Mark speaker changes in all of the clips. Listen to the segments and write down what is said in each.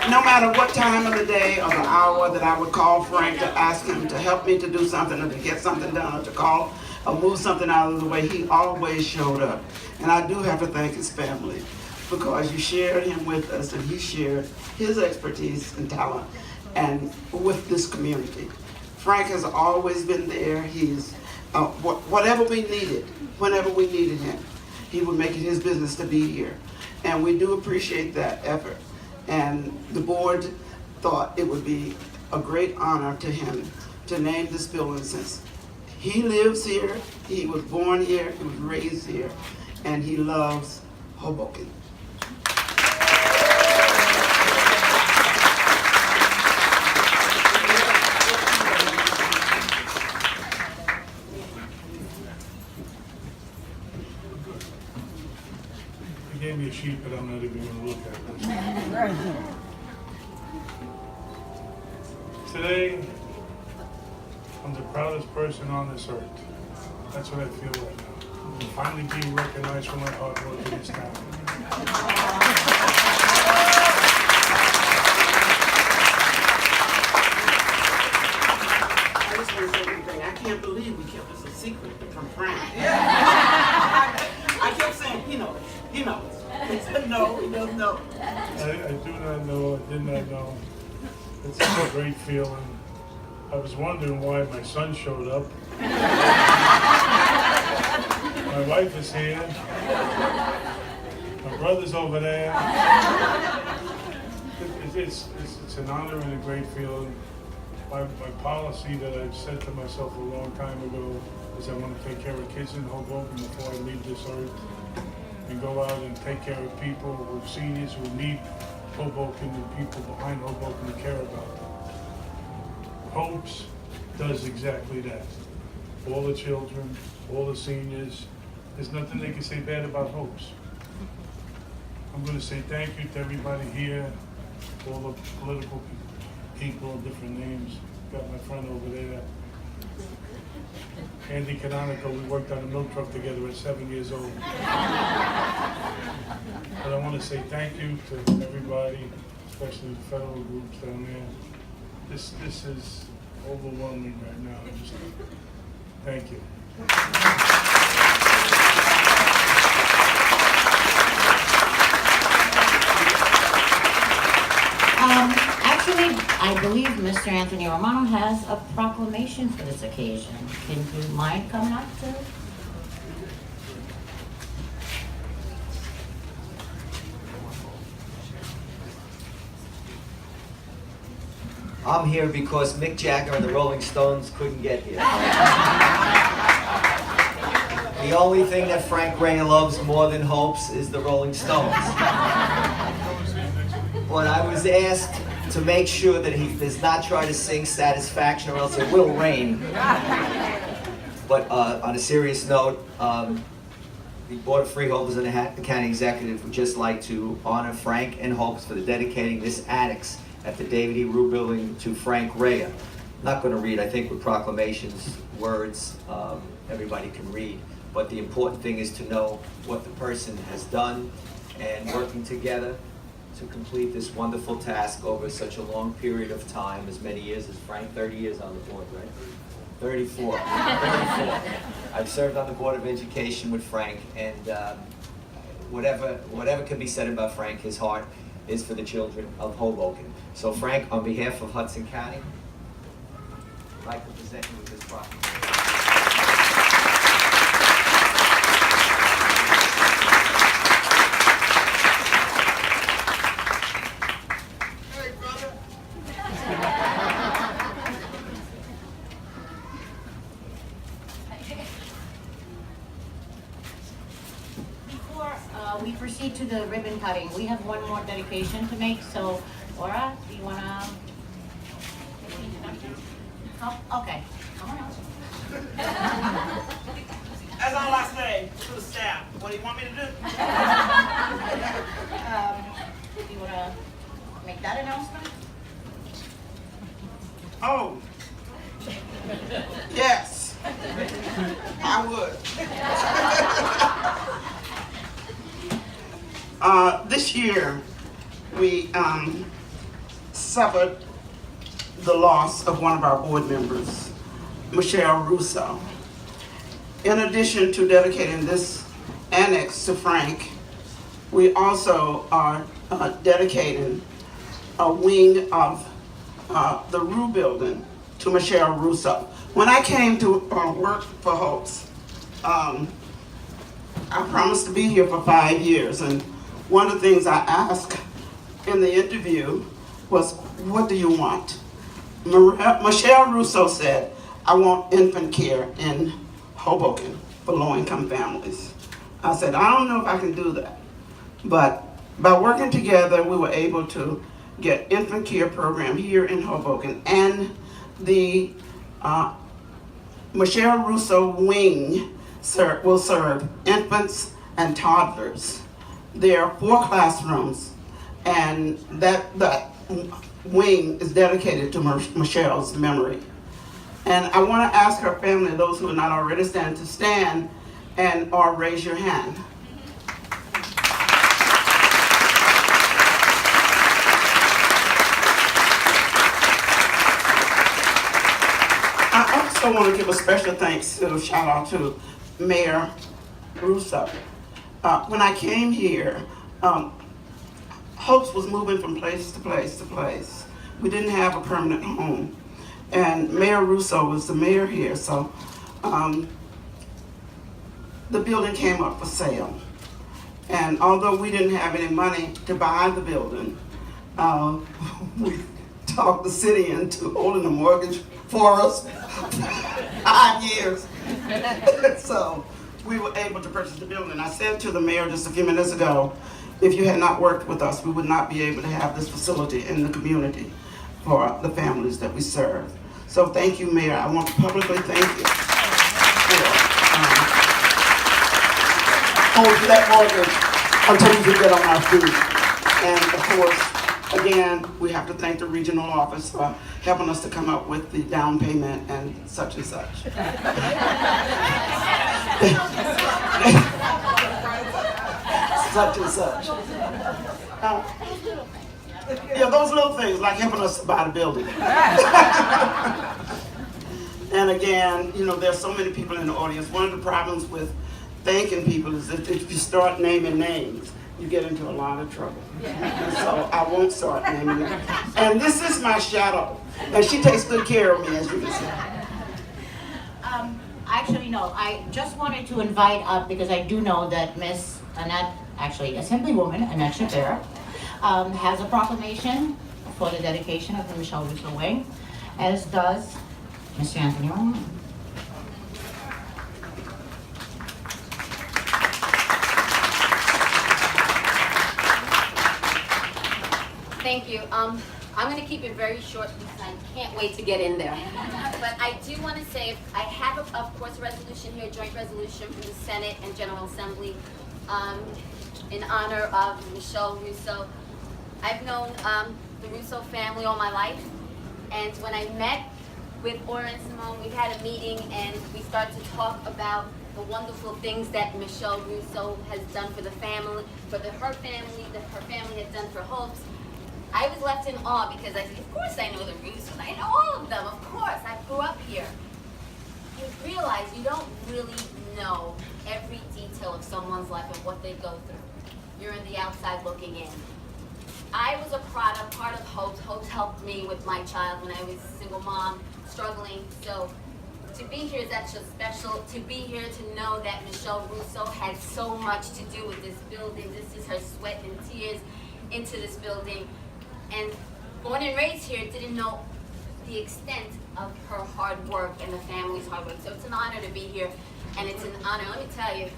Speaker 1: no matter what time of the day or the hour that I would call Frank to ask him to help me to do something or to get something done or to call or move something out of the way, he always showed up. And I do have to thank his family because you shared him with us and he shared his expertise and talent and with this community. Frank has always been there. He's whatever we needed, whenever we needed him, he would make it his business to be here. And we do appreciate that effort. And the board thought it would be a great honor to him to name this building since he lives here, he was born here, he was raised here, and he loves Hoboken.
Speaker 2: He gave me a sheet, but I'm not even going to look at it. Today, I'm the proudest person on this earth. That's what I feel right now. I'm finally being recognized for my hard work in this town.
Speaker 1: I just want to say one thing. I can't believe we kept this a secret from Frank. I kept saying, he knows. He knows. He said no, he doesn't know.
Speaker 2: I do not know, I did not know. It's such a great feeling. I was wondering why my son showed up. My wife is here. My brother's over there. It's an honor and a great feeling. My policy that I've said to myself a long time ago is I want to take care of kids in Hoboken before I leave this earth and go out and take care of people, with seniors who need Hoboken and people behind Hoboken to care about them. Hopes does exactly that. All the children, all the seniors, there's nothing they can say bad about Hopes. I'm going to say thank you to everybody here, all the political people, different names. Got my friend over there, Andy Canonico. We worked on a milk truck together at 7 years old. But I want to say thank you to everybody, especially the federal groups down there. This is overwhelming right now. Just thank you.
Speaker 3: Actually, I believe Mr. Anthony Romano has a proclamation for this occasion. Can you mind coming up to?
Speaker 4: I'm here because Mick Jagger and the Rolling Stones couldn't get here. The only thing that Frank Raia loves more than Hopes is the Rolling Stones. But I was asked to make sure that he does not try to sing Satisfaction or else it will rain. But on a serious note, the Board of Freeholders and the County Executive would just like to honor Frank and Hopes for dedicating this annex at the David E. Rue Building to Frank Raia. I'm not going to read, I think with proclamations, words, everybody can read. But the important thing is to know what the person has done and working together to complete this wonderful task over such a long period of time, as many years as Frank, 30 years on the board, right? 34. 34. I've served on the Board of Education with Frank, and whatever can be said about Frank, his heart is for the children of Hoboken. So Frank, on behalf of Hudson County, I'd like to present you with this proclamation.
Speaker 3: We proceed to the ribbon cutting. We have one more dedication to make, so Ora, do you want to make the introduction? Oh, okay, come on out.
Speaker 1: That's all I say to the staff. What do you want me to do?
Speaker 3: Do you want to make that announcement?
Speaker 1: Oh, yes, I would. This year, we suffered the loss of one of our board members, Michele Russo. In addition to dedicating this annex to Frank, we also are dedicating a wing of the Rue Building to Michele Russo. When I came to work for Hopes, I promised to be here for 5 years, and one of the things I asked in the interview was, what do you want? Michele Russo said, I want infant care in Hoboken for low-income families. I said, I don't know if I can do that, but by working together, we were able to get infant care program here in Hoboken, and the Michele Russo wing will serve infants and toddlers. There are 4 classrooms, and that wing is dedicated to Michele's memory. And I want to ask her family, those who are not already standing, to stand and or raise your hand. I also want to give a special thanks to shout out to Mayor Russo. When I came here, Hopes was moving from place to place to place. We didn't have a permanent home. And Mayor Russo was the mayor here, so the building came up for sale. And although we didn't have any money to buy the building, we talked the city into holding the mortgage for us 5 years. So we were able to purchase the building. I said to the mayor just a few minutes ago, if you had not worked with us, we would not be able to have this facility in the community for the families that we serve. So thank you, Mayor. I want to publicly thank you for holding that mortgage until we can get on our feet. And of course, again, we have to thank the regional office for helping us to come up with the down payment and such and such. Such and such. Yeah, those little things like helping us to buy the building. And again, you know, there's so many people in the audience. One of the problems with thanking people is that if you start naming names, you get into a lot of trouble. And so I won't start naming names. And this is my shadow, and she takes good care of me, as you can see.
Speaker 3: Actually, no, I just wanted to invite up, because I do know that Miss Annette, actually Assemblywoman Tara, has a proclamation for the dedication of the Michele Russo Wing, as does Mr. Anthony Romano.
Speaker 5: Thank you. I'm going to keep it very short because I can't wait to get in there. But I do want to say, I have, of course, a resolution here, a joint resolution from the Senate and General Assembly in honor of Michele Russo. I've known the Russo family all my life, and when I met with Ora and Simone, we had a meeting and we started to talk about the wonderful things that Michele Russo has done for the family, her family, that her family has done for Hopes. I was left in awe because I said, of course I know the Russos, I know all of them, of course, I grew up here. You realize you don't really know every detail of someone's life and what they go through. You're on the outside looking in. I was a part of Hopes. Hopes helped me with my child when I was a single mom, struggling. So to be here is extra special. To be here to know that Michele Russo had so much to do with this building. This is her sweat and tears into this building. And born and raised here, didn't know the extent of her hard work and the family's hard work. So it's an honor to be here, and it's an honor, let me tell you,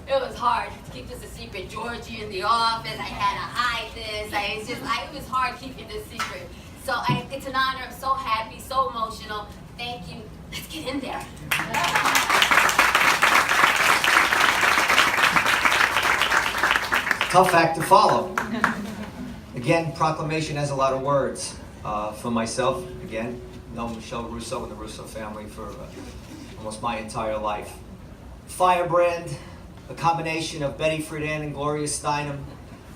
Speaker 5: it was hard to keep this a secret. Georgie in the office, I had to hide this. It was hard keeping this secret. So it's an honor, I'm so happy, so emotional. Thank you. Let's get in there.
Speaker 4: Tough act to follow. Again, proclamation has a lot of words. For myself, again, know Michele Russo and the Russo family for almost my entire life. Firebrand, a combination of Betty Friedan and Gloria Steinem,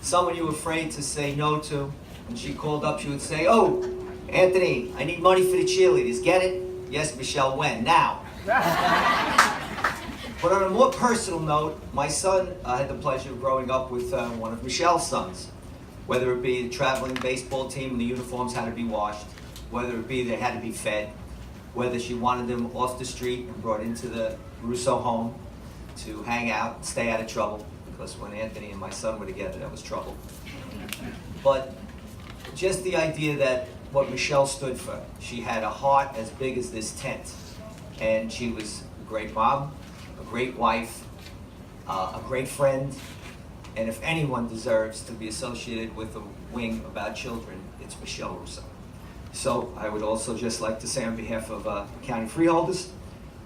Speaker 4: someone you were afraid to say no to, When she called up, she would say, "Oh, Anthony, I need money for the cheerleaders. Get it? Yes, Michelle, when? Now." But on a more personal note, my son had the pleasure of growing up with one of Michelle's sons. Whether it be the traveling baseball team and the uniforms had to be washed, whether it be they had to be fed, whether she wanted them off the street and brought into the Russo home to hang out, stay out of trouble, because when Anthony and my son were together, that was trouble. But just the idea that what Michelle stood for, she had a heart as big as this tent, and she was a great mom, a great wife, a great friend, and if anyone deserves to be associated with a wing about children, it's Michele Russo. So I would also just like to say on behalf of County Freeholders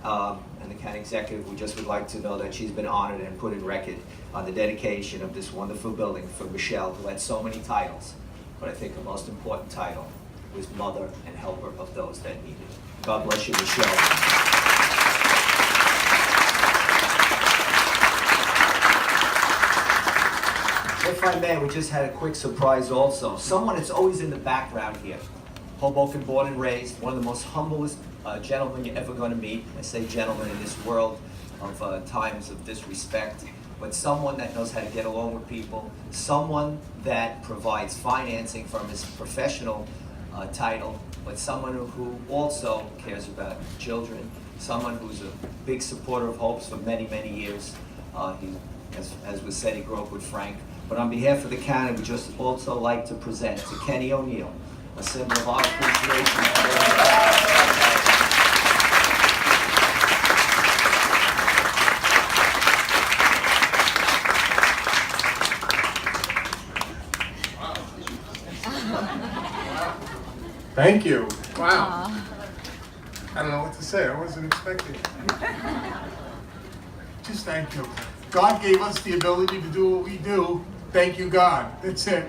Speaker 4: and the County Executive, we just would like to know that she's been honored and put in record on the dedication of this wonderful building for Michelle, who had so many titles, but I think the most important title was mother and helper of those that needed it. God bless you, Michelle. If I may, we just had a quick surprise also. Someone that's always in the background here. Hoboken born and raised, one of the most humblest gentlemen you're ever going to meet. I say gentlemen in this world of times of disrespect, but someone that knows how to get along with people, someone that provides financing from his professional title, but someone who also cares about children, someone who's a big supporter of Hopes for many, many years. As was said, he grew up with Frank. But on behalf of the county, we just also like to present to Kenny O'Neill a symbol of our appreciation.
Speaker 6: Thank you. Wow. I don't know what to say. I wasn't expecting it. Just thank you. God gave us the ability to do what we do. Thank you, God. That's it.